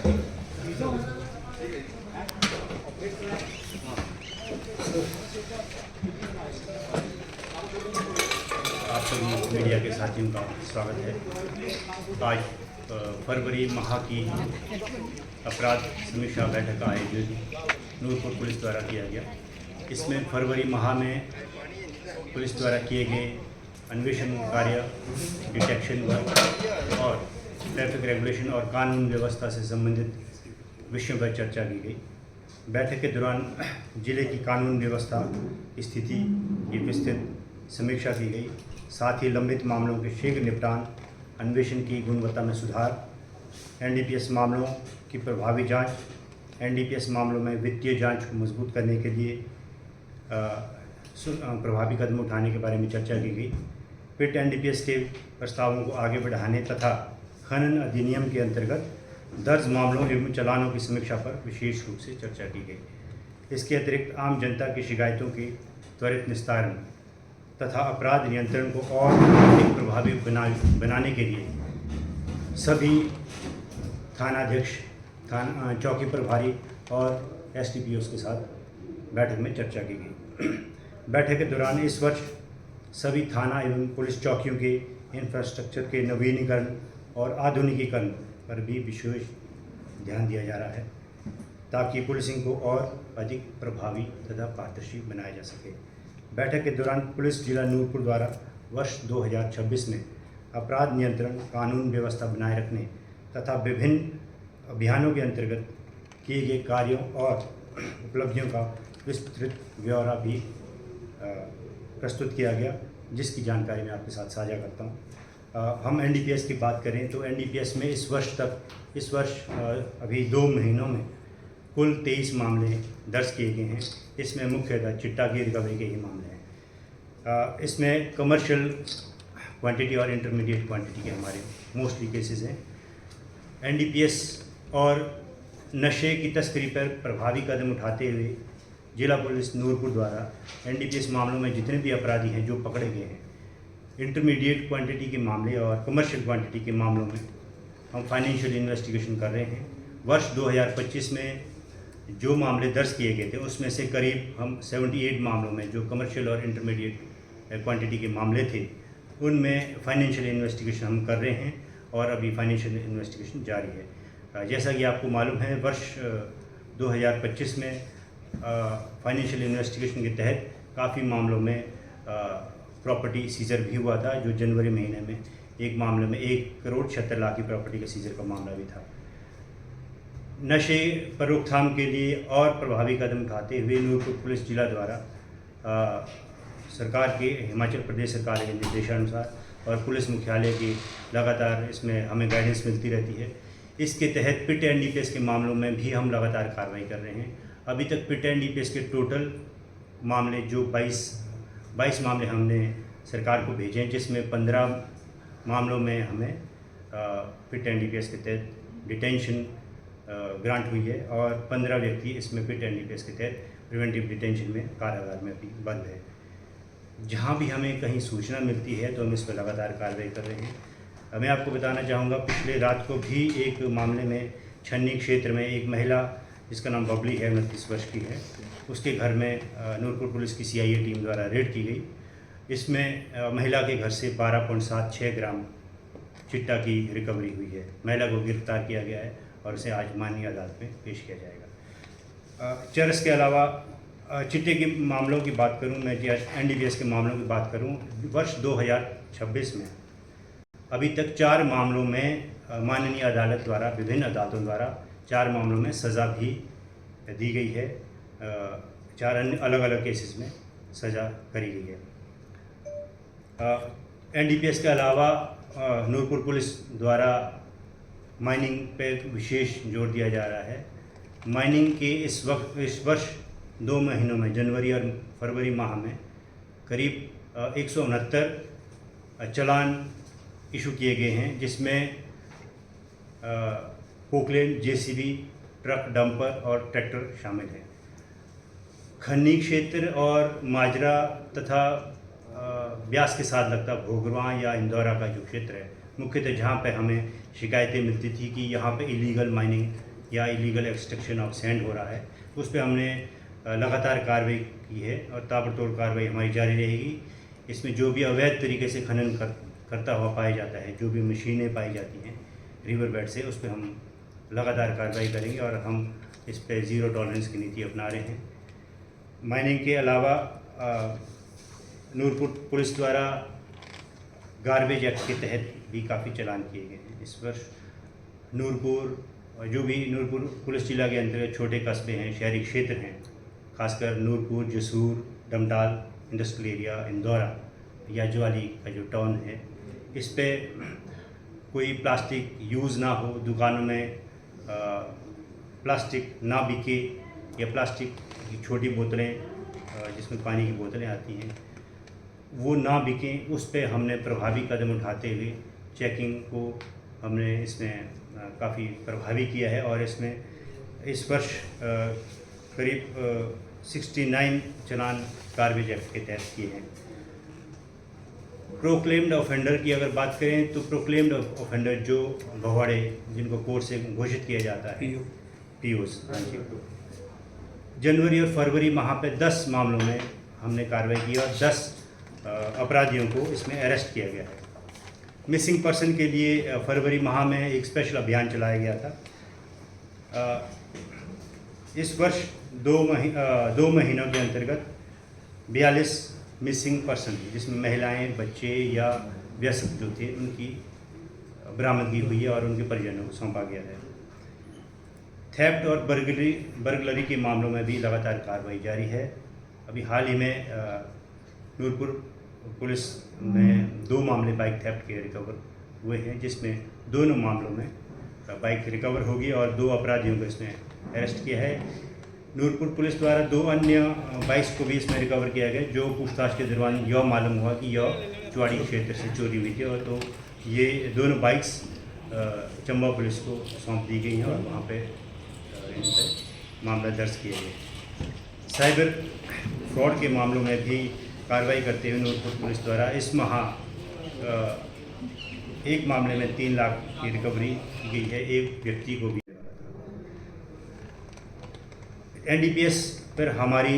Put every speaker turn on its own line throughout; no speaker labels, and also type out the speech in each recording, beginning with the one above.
आप सभी मीडिया के साथियों का स्वागत है। आज फरवरी माह की अपराध समीक्षा बैठक का आयोजन नूरपुर पुलिस द्वारा किया गया। इसमें फरवरी माह में पुलिस द्वारा किए गए अन्वेषण कार्य, डिटेक्शन वर्क और ट्रैफिक रेगुलेशन और कानून व्यवस्था से संबंधित विषयों पर चर्चा की गई। बैठक के दौरान जिले की कानून व्यवस्था स्थिति की विस्तृत समीक्षा की गई। साथ ही लंबित मामलों के शीघ्र निपटान, अन्वेषण की गुणवत्ता में सुधार, एनडीपीएस मामलों की प्रभावी जांच, एनडीपीएस मामलों में वित्तीय जांच को मजबूत करने के लिए प्रभावी कदम उठाने के बारे में चर्चा की गई। पिट एनडीपीएस के प्रस्तावों को आगे बढ़ाने तथा खनन अधिनियम के अंतर्गत दर्ज मामलों एवं चालानों की समीक्षा पर विशेष रूप से चर्चा की गई। इसके अतिरिक्त आम जनता की शिकायतों के त्वरित निस्तारण तथा अपराध नियंत्रण को और अधिक प्रभावी बनाने के लिए सभी थानाध्यक्ष, चौकी प्रभारी और एसडीपीओ के साथ बैठक में चर्चा की गई। बैठक के दौरान इस वर्ष सभी थाना एवं पुलिस चौकियों के इंफ्रास्ट्रक्चर के नवीनीकरण और आधुनिकीकरण पर भी विशेष ध्यान दिया जा रहा है ताकि पुलिसिंग को और अधिक प्रभावी तथा पारदर्शी बनाया जा सके। बैठक के दौरान पुलिस जिला नूरपुर द्वारा वर्ष 2026 में अपराध नियंत्रण, कानून व्यवस्था बनाए रखने तथा विभिन्न अभियानों के अंतर्गत किए गए कार्यों और उपलब्धियों का विस्तृत ब्यौरा भी प्रस्तुत किया गया, जिसकी जानकारी मैं आपके साथ साझा करता हूँ। हम एनडीपीएस की बात करें तो एनडीपीएस में इस वर्ष अभी 2 महीनों में कुल 23 मामले दर्ज किए गए हैं। इसमें मुख्यतः चिट्टा की रिकवरी के ही मामले हैं। इसमें कमर्शियल क्वांटिटी और इंटरमीडिएट क्वांटिटी के हमारे मोस्टली केसेस हैं। एनडीपीएस और नशे की तस्करी पर प्रभावी कदम उठाते हुए जिला पुलिस नूरपुर द्वारा एनडीपीएस मामलों में जितने भी अपराधी हैं जो पकड़े गए हैं, इंटरमीडिएट क्वांटिटी के मामले और कमर्शियल क्वांटिटी के मामलों में हम फाइनेंशियल इन्वेस्टिगेशन कर रहे हैं। वर्ष 2025 में जो मामले दर्ज किए गए थे उसमें से करीब हम 78 मामलों में जो कमर्शियल और इंटरमीडिएट क्वांटिटी के मामले थे उनमें फाइनेंशियल इन्वेस्टिगेशन हम कर रहे हैं और अभी फाइनेंशियल इन्वेस्टिगेशन जारी है। जैसा कि आपको मालूम है, वर्ष 2025 में फाइनेंशियल इन्वेस्टिगेशन के तहत काफ़ी मामलों में प्रॉपर्टी सीजर भी हुआ था। जो जनवरी महीने में एक मामले में 1,76,00,000 की प्रॉपर्टी का सीजर का मामला भी था। नशे पर रोकथाम के लिए और प्रभावी कदम उठाते हुए नूरपुर पुलिस जिला द्वारा सरकार के, हिमाचल प्रदेश सरकार के निर्देशानुसार और पुलिस मुख्यालय की लगातार इसमें हमें गाइडेंस मिलती रहती है। इसके तहत पिट एनडीपीएस के मामलों में भी हम लगातार कार्रवाई कर रहे हैं। अभी तक पिट एनडीपीएस के टोटल मामले जो 22 मामले हमने सरकार को भेजे हैं, जिसमें 15 मामलों में हमें पिट एनडीपीएस के तहत डिटेंशन ग्रांट हुई है और 15 व्यक्ति इसमें पिट एनडीपीएस के तहत प्रिवेंटिव डिटेंशन में कारागार में अभी बंद है। जहाँ भी हमें कहीं सूचना मिलती है तो हम इस पर लगातार कार्रवाई कर रहे हैं। मैं आपको बताना चाहूँगा, पिछले रात को भी एक मामले में छन्नी क्षेत्र में एक महिला जिसका नाम बबली है, 29 वर्ष की है, उसके घर में नूरपुर पुलिस की सीआईए टीम द्वारा रेड की गई। इसमें महिला के घर से 12.76 ग्राम चिट्टा की रिकवरी हुई है। महिला को गिरफ्तार किया गया है और उसे आज माननीय अदालत में पेश किया जाएगा। चरस के अलावा चिट्टे के मामलों की बात करूं, मैं एनडीपीएस के मामलों की बात करूं, वर्ष 2026 में अभी तक 4 मामलों में माननीय अदालत द्वारा, विभिन्न अदालतों द्वारा 4 मामलों में सज़ा भी दी गई है। 4 अन्य अलग अलग केसेस में सज़ा करी गई है। एनडीपीएस के अलावा नूरपुर पुलिस द्वारा माइनिंग पे विशेष जोर दिया जा रहा है। माइनिंग के इस वर्ष 2 महीनों में, जनवरी और फरवरी माह में करीब 169 चालान इशू किए गए हैं, जिसमें पोकलेन, जेसीबी, ट्रक, डंपर और ट्रैक्टर शामिल हैं। खन्नी क्षेत्र और माजरा तथा ब्यास के साथ लगता भोगरवा या इंदौरा का जो क्षेत्र है, मुख्यतः जहाँ पे हमें शिकायतें मिलती थी कि यहाँ पे इलीगल माइनिंग या इलीगल एक्सट्रैक्शन ऑफ सैंड हो रहा है, उस पर हमने लगातार कार्रवाई की है और ताबड़तोड़ कार्रवाई हमारी जारी रहेगी। इसमें जो भी अवैध तरीके से खनन करता हुआ पाया जाता है, जो भी मशीनें पाई जाती हैं रिवर बेड से, उस पर हम लगातार कार्रवाई करेंगे और हम इस पर ज़ीरो टॉलरेंस की नीति अपना रहे हैं। माइनिंग के अलावा नूरपुर पुलिस द्वारा गार्बेज एक्ट के तहत भी काफ़ी चालान किए गए हैं। इस वर्ष नूरपुर, जो भी नूरपुर पुलिस जिला के अंतर्गत छोटे कस्बे हैं, शहरी क्षेत्र हैं, खासकर नूरपुर, जसूर, डमटाल इंडस्ट्रियल एरिया, इंदौरा या ज्वाली का जो टाउन है, इस पे कोई प्लास्टिक यूज़ ना हो, दुकानों में प्लास्टिक ना बिके या प्लास्टिक की छोटी बोतलें जिसमें पानी की बोतलें आती हैं वो ना बिकें, उस पे हमने प्रभावी कदम उठाते हुए चेकिंग को हमने इसमें काफ़ी प्रभावी किया है और इसमें इस वर्ष करीब 69 चालान गार्बेज एक्ट के तहत किए हैं। प्रोक्लेम्ड ऑफेंडर की अगर बात करें तो प्रोक्लेम्ड ऑफेंडर जो भगौड़े जिनको कोर्ट से घोषित किया जाता है, पीओस, जनवरी और फरवरी माह पे 10 मामलों में हमने कार्रवाई की और 10 अपराधियों को इसमें अरेस्ट किया गया है। मिसिंग पर्सन के लिए फरवरी माह में एक स्पेशल अभियान चलाया गया था। इस वर्ष 2 महीनों के अंतर्गत 42 मिसिंग पर्सन थी, जिसमें महिलाएं, बच्चे या वयस्क जो थे उनकी बरामदगी हुई है और उनके परिजनों को सौंपा गया है। थेफ्ट और बर्गलरी के मामलों में भी लगातार कार्रवाई जारी है। अभी हाल ही में नूरपुर पुलिस में 2 मामले बाइक थेफ्ट के रिकवर हुए हैं, जिसमें दोनों मामलों में बाइक रिकवर होगी और 2 अपराधियों को इसमें अरेस्ट किया है। नूरपुर पुलिस द्वारा 2 अन्य बाइक्स को भी इसमें रिकवर किया गया, जो पूछताछ के दौरान यह मालूम हुआ कि यह चुवाड़ी क्षेत्र से चोरी हुई थी और तो ये दोनों बाइक्स चंबा पुलिस को सौंप दी गई हैं और वहाँ पे इन पर मामला दर्ज किया गया। साइबर फ्रॉड के मामलों में भी कार्रवाई करते हुए नूरपुर पुलिस द्वारा इस माह एक मामले में 3 लाख की रिकवरी की गई है। एक व्यक्ति को भी NDPS पर हमारी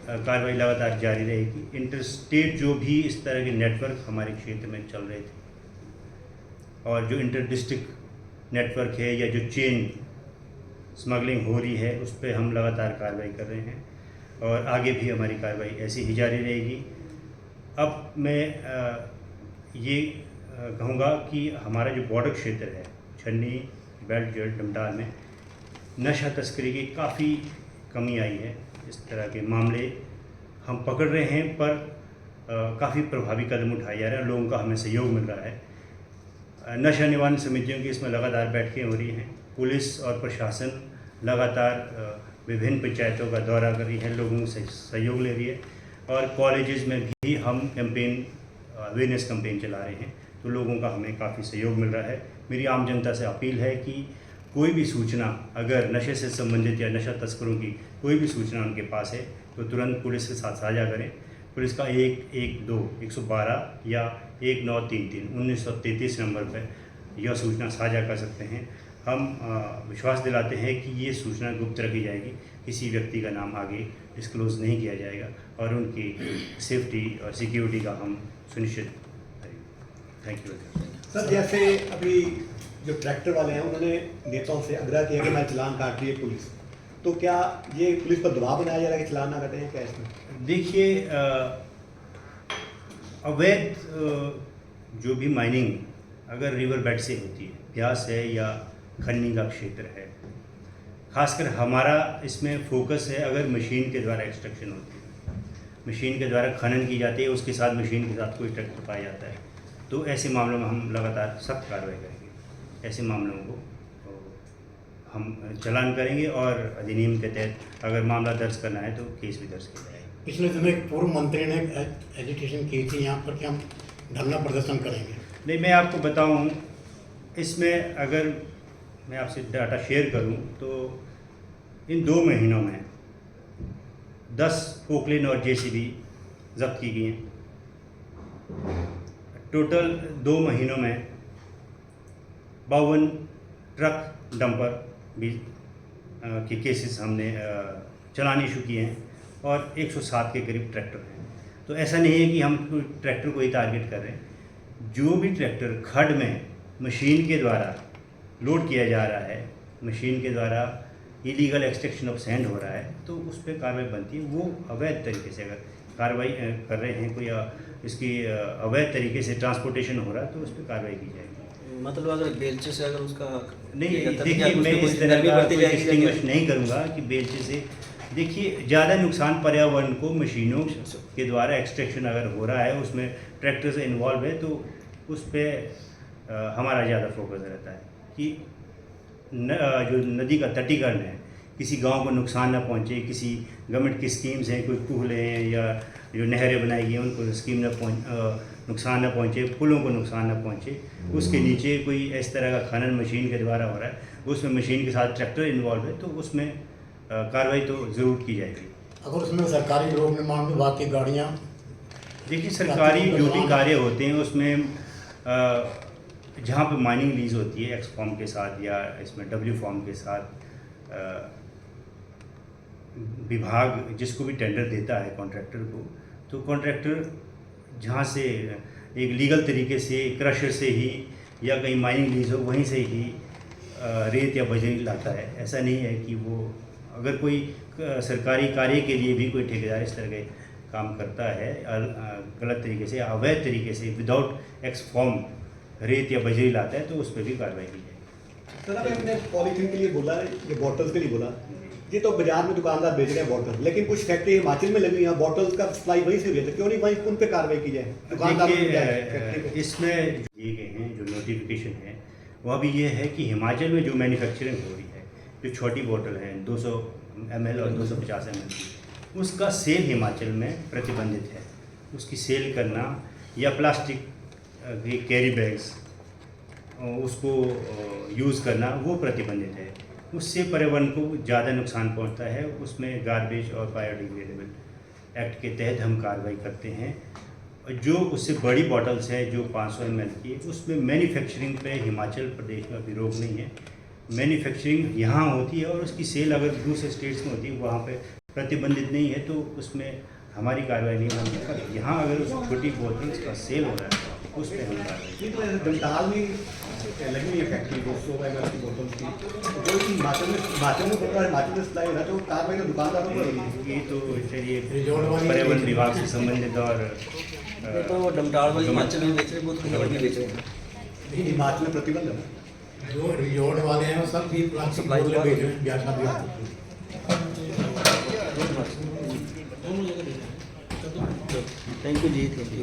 कार्रवाई लगातार जारी रहेगी। इंटर स्टेट जो भी इस तरह के नेटवर्क हमारे क्षेत्र में चल रहे थे और जो इंटर डिस्ट्रिक्ट नेटवर्क है या जो चेन स्मगलिंग हो रही है, उस पर हम लगातार कार्रवाई कर रहे हैं और आगे भी हमारी कार्रवाई ऐसी ही जारी रहेगी। अब मैं ये कहूँगा कि हमारा जो बॉर्डर क्षेत्र है, छन्नी, बेल्ट, जेल, डमटाल में नशा तस्करी की काफ़ी कमी आई है। इस तरह के मामले हम पकड़ रहे हैं पर काफ़ी प्रभावी कदम उठाए जा रहे हैं, लोगों का हमें सहयोग मिल रहा है। नशा निवारण समितियों की इसमें लगातार बैठकें हो रही हैं। पुलिस और प्रशासन लगातार विभिन्न पंचायतों का दौरा कर रही है, लोगों से सहयोग ले रही है और कॉलेजेस में भी हम कैंपेन, अवेयरनेस कैंपेन चला रहे हैं, तो लोगों का हमें काफ़ी सहयोग मिल रहा है। मेरी आम जनता से अपील है कि कोई भी सूचना अगर नशे से संबंधित या नशा तस्करों की कोई भी सूचना उनके पास है तो तुरंत पुलिस के साथ साझा करें। पुलिस का 112 112 या 1933 1933 नंबर पर यह सूचना साझा कर सकते हैं। हम विश्वास दिलाते हैं कि ये सूचना गुप्त रखी जाएगी, किसी व्यक्ति का नाम आगे डिस्क्लोज़ नहीं किया जाएगा और उनकी सेफ्टी और सिक्योरिटी का हम सुनिश्चित करेंगे। Thank you
sir. जैसे अभी जो ट्रैक्टर वाले हैं उन्होंने नेताओं से आग्रह किया कि मैं चालान काट रही है पुलिस, तो क्या ये पुलिस पर दबाव बनाया जा रहा है कि चालान ना काटें या क्या इसमें?
देखिए, अवैध जो भी माइनिंग अगर रिवर बेड से होती है, ब्यास है या खन्नी का क्षेत्र है, खासकर हमारा इसमें फोकस है अगर मशीन के द्वारा एक्सट्रैक्शन होती है, मशीन के द्वारा खनन की जाती है, उसके साथ मशीन के साथ कोई ट्रैक्टर पाया जाता है, तो ऐसे मामलों में हम लगातार सख्त कार्रवाई करेंगे। ऐसे मामलों को हम चालान करेंगे और अधिनियम के तहत अगर मामला दर्ज करना है तो केस भी दर्ज किया जाएगा।
पिछले दिनों एक पूर्व मंत्री ने एजिटेशन की थी यहाँ पर कि हम धरना प्रदर्शन करेंगे। नहीं,
मैं आपको बताऊं, इसमें अगर मैं आपसे डाटा शेयर करूं तो इन 2 महीनों में 10 पोकलेन और JCB जब्त की गई हैं। टोटल 2 महीनों में 52 ट्रक डंपर भी के केसेस हमने चलाने इशू किए हैं और 107 के करीब ट्रैक्टर हैं। तो ऐसा नहीं है कि हम ट्रैक्टर को ही टारगेट कर रहे हैं। जो भी ट्रैक्टर खड में मशीन के द्वारा लोड किया जा रहा है, मशीन के द्वारा इलीगल एक्सट्रैक्शन ऑफ सैंड हो रहा है, तो उस पर कार्रवाई बनती है। वो अवैध तरीके से अगर कार्रवाई कर रहे हैं, कोई इसकी अवैध तरीके से ट्रांसपोर्टेशन हो रहा है, तो उस पर कार्रवाई की जाएगी।
मतलब अगर बेलचे से अगर उसका
नहीं, देखिए मैं इस तरह का कोई डिस्टिंग्विश नहीं करूँगा कि बेलचे से। देखिए ज़्यादा नुकसान पर्यावरण को मशीनों के द्वारा एक्सट्रैक्शन अगर हो रहा है, उसमें ट्रैक्टर से इन्वॉल्व है, तो उस पर हमारा ज़्यादा फोकस रहता है कि जो नदी का तटीकरण है, किसी गांव को नुकसान ना पहुंचे। किसी गवर्नमेंट की स्कीम्स हैं, कोई कूहले हैं या जो नहरें बनाई गई हैं, उनको स्कीम नुकसान ना पहुंचे, पुलों को नुकसान ना पहुंचे। उसके नीचे कोई इस तरह का खनन मशीन के द्वारा हो रहा है, उसमें मशीन के साथ ट्रैक्टर इन्वॉल्व है, तो उसमें कार्रवाई तो ज़रूर की जाएगी।
अगर उसमें सरकारी लोक निर्माण विभाग की गाड़ियाँ,
देखिए सरकारी जो भी कार्य होते हैं उसमें जहाँ पे माइनिंग लीज होती है एक्स फॉर्म के साथ या इसमें डब्ल्यू फॉर्म के साथ, विभाग जिसको भी टेंडर देता है कॉन्ट्रैक्टर को, तो कॉन्ट्रैक्टर जहाँ से एक लीगल तरीके से क्रशर से ही या कहीं माइनिंग लीज हो वहीं से ही रेत या बजरी लाता है। ऐसा नहीं है कि वो अगर कोई सरकारी कार्य के लिए भी कोई ठेकेदार इस तरह के काम करता है गलत तरीके से, अवैध तरीके से, विदाउट एक्स फॉर्म रेत या बजरी लाता है, तो उस पर भी कार्रवाई की जाएगी।
सर अभी हमने पॉलीथीन के लिए बोला, ये बॉटल्स के लिए बोला, ये तो बाजार में दुकानदार बेच रहे हैं बॉटल, लेकिन कुछ फैक्ट्री हिमाचल में लगी हैं, बॉटल्स का सप्लाई वहीं से भेजते, क्यों नहीं वहीं उन पे कार्रवाई की जाए?
देखिए इसमें दिए गए हैं जो नोटिफिकेशन है, वह भी ये है कि हिमाचल में जो मैन्युफैक्चरिंग हो रही है, जो छोटी बोतल है 200 ml और 250 ml की, उसका सेल हिमाचल में प्रतिबंधित है। उसकी सेल करना या प्लास्टिक कैरी बैग्स उसको यूज़ करना वो प्रतिबंधित है। उससे पर्यावरण को ज़्यादा नुकसान पहुंचता है। उसमें गार्बेज और बायोडिग्रेडेबल एक्ट के तहत हम कार्रवाई करते हैं। जो उससे बड़ी बॉटल्स है जो 500 ml की, उसमें मैन्युफैक्चरिंग पे हिमाचल प्रदेश में अभी रोक नहीं है। मैन्युफैक्चरिंग यहाँ होती है और उसकी सेल अगर दूसरे स्टेट्स में होती है वहाँ पे प्रतिबंधित नहीं है, तो उसमें हमारी कार्रवाई नहीं होगी। पर यहाँ अगर उस छोटी बोतल्स का सेल हो रहा है उस पर हम कार्रवाई।
डमटाल में लगी हुई है फैक्ट्री 200 ml की बोतल की, तो हिमाचल में बोतल हिमाचल में सप्लाई हो रहा है, तो कार्रवाई तो दुकानदारों पर होगी।
ये तो चलिए पर्यावरण विभाग से संबंधित और
ये तो डमटाल वाले हिमाचल में बेच रहे, बहुत कहीं और भी बेच रहे हैं।
हिमाचल में प्रतिबंध है।
जो रिजॉर्ट वाले हैं वो सब भी प्लास्टिक बोतलें बेच रहे हैं, ब्याह शादी वाले।
Thank you ji, thank you.